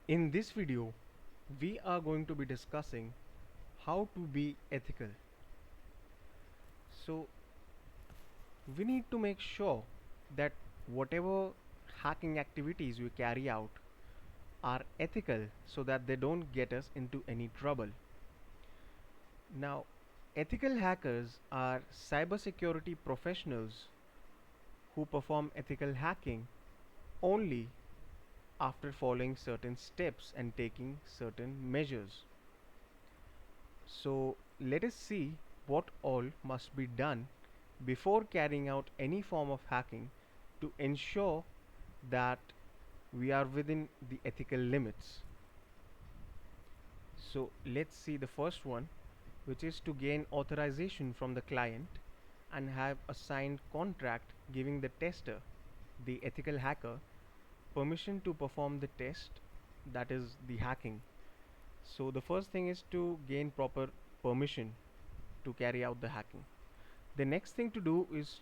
In this video, we are going to be discussing how to be ethical. So, we need to make sure that whatever hacking activities we carry out are ethical so that they don't get us into any trouble. Now, ethical hackers are cybersecurity professionals who perform ethical hacking only after following certain steps and taking certain measures. So let us see what all must be done before carrying out any form of hacking to ensure that we are within the ethical limits. So let's see the first one, which is to gain authorization from the client and have a signed contract giving the tester, the ethical hacker, permission to perform the test, that is the hacking. So the first thing is to gain proper permission to carry out the hacking. The next thing to do is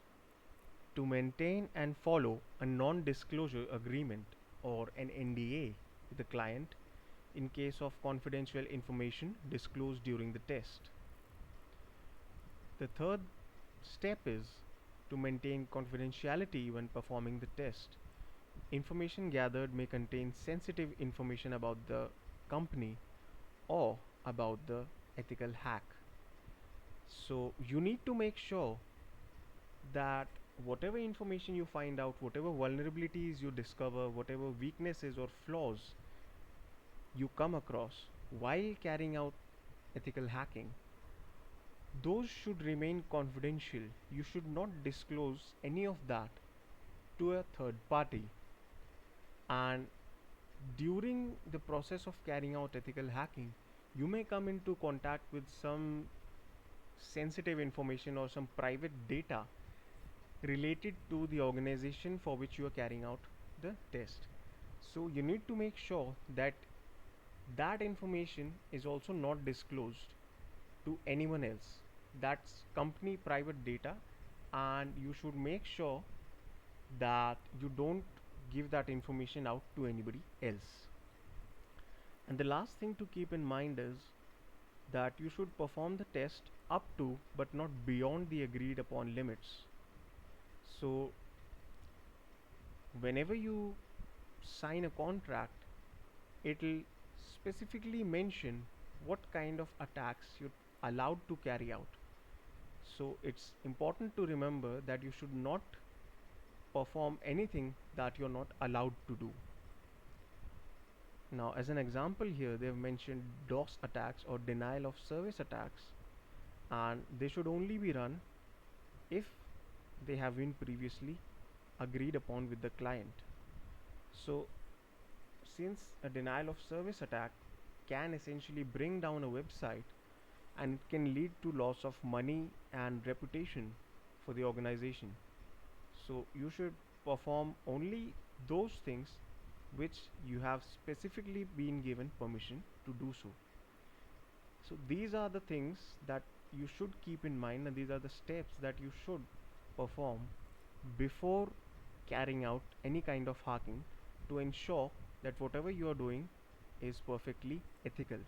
to maintain and follow a non-disclosure agreement or an NDA with the client in case of confidential information disclosed during the test. The third step is to maintain confidentiality when performing the test. Information gathered may contain sensitive information about the company or about the ethical hack. So you need to make sure that whatever information you find out, whatever vulnerabilities you discover, whatever weaknesses or flaws you come across while carrying out ethical hacking, those should remain confidential. You should not disclose any of that to a third party. And during the process of carrying out ethical hacking, you may come into contact with some sensitive information or some private data related to the organization for which you are carrying out the test. So you need to make sure that that information is also not disclosed to anyone else. That's company private data, and you should make sure that you don't give that information out to anybody else. And the last thing to keep in mind is that you should perform the test up to but not beyond the agreed upon limits. So whenever you sign a contract, it'll specifically mention what kind of attacks you're allowed to carry out. So it's important to remember that you should not perform anything that you're not allowed to do. Now, as an example here, they've mentioned DOS attacks or denial of service attacks, and they should only be run if they have been previously agreed upon with the client. So since a denial of service attack can essentially bring down a website and it can lead to loss of money and reputation for the organization, so you should perform only those things which you have specifically been given permission to do so. So these are the things that you should keep in mind, and these are the steps that you should perform before carrying out any kind of hacking to ensure that whatever you are doing is perfectly ethical.